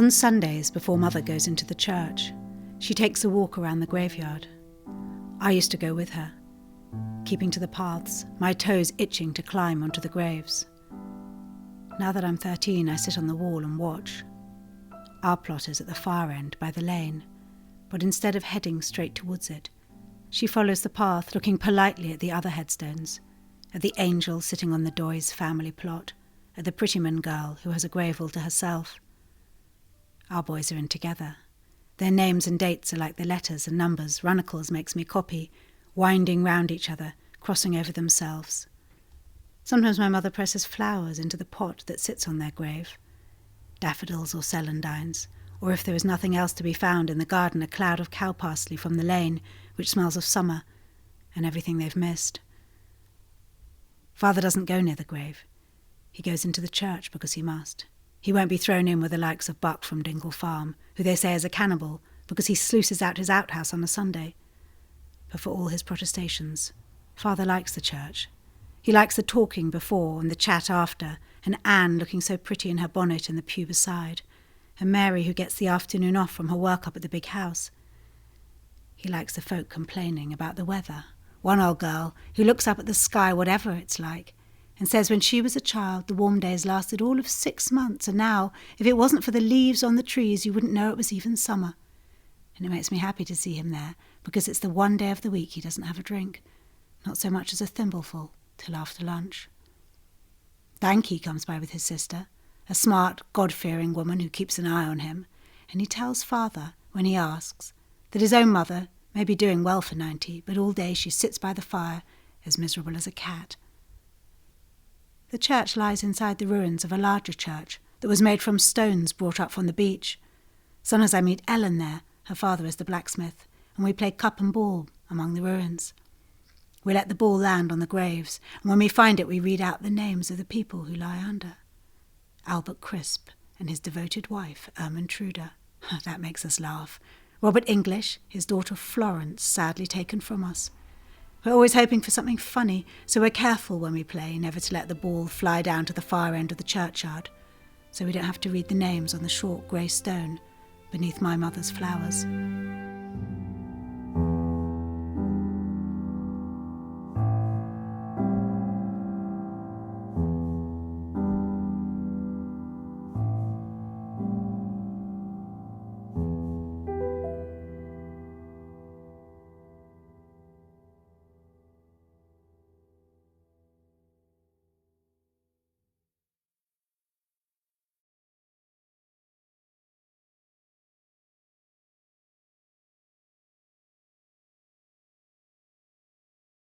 On Sundays, before Mother goes into the church, she takes a walk around the graveyard. I used to go with her, keeping to the paths, my toes itching to climb onto the graves. Now that I'm 13, I sit on the wall and watch. Our plot is at the far end, by the lane, but instead of heading straight towards it, she follows the path, looking politely at the other headstones, at the angel sitting on the Doyes family plot, at the Prettyman girl who has a grave all to herself. Our boys are in together. Their names and dates are like the letters and numbers Runnacles makes me copy, winding round each other, crossing over themselves. Sometimes my mother presses flowers into the pot that sits on their grave, daffodils or celandines, or if there is nothing else to be found in the garden, a cloud of cow parsley from the lane, which smells of summer and everything they've missed. Father doesn't go near the grave. He goes into the church because he must. He won't be thrown in with the likes of Buck from Dingle Farm, who they say is a cannibal, because he sluices out his outhouse on a Sunday. But for all his protestations, Father likes the church. He likes the talking before and the chat after, and Anne looking so pretty in her bonnet in the pew beside, and Mary who gets the afternoon off from her work up at the big house. He likes the folk complaining about the weather. One old girl who looks up at the sky, whatever it's like, and says when she was a child the warm days lasted all of 6 months, and now, if it wasn't for the leaves on the trees, you wouldn't know it was even summer. And it makes me happy to see him there, because it's the one day of the week he doesn't have a drink, not so much as a thimbleful, till after lunch. Danky comes by with his sister, a smart, God-fearing woman who keeps an eye on him, and he tells Father, when he asks, that his own mother may be doing well for 90, but all day she sits by the fire, as miserable as a cat. The church lies inside the ruins of a larger church that was made from stones brought up from the beach. Sometimes I meet Ellen there, her father is the blacksmith, and we play cup and ball among the ruins. We let the ball land on the graves, and when we find it we read out the names of the people who lie under. Albert Crisp and his devoted wife, Ermintruder. That makes us laugh. Robert English, his daughter Florence, sadly taken from us. We're always hoping for something funny, so we're careful when we play never to let the ball fly down to the far end of the churchyard, so we don't have to read the names on the short grey stone beneath my mother's flowers.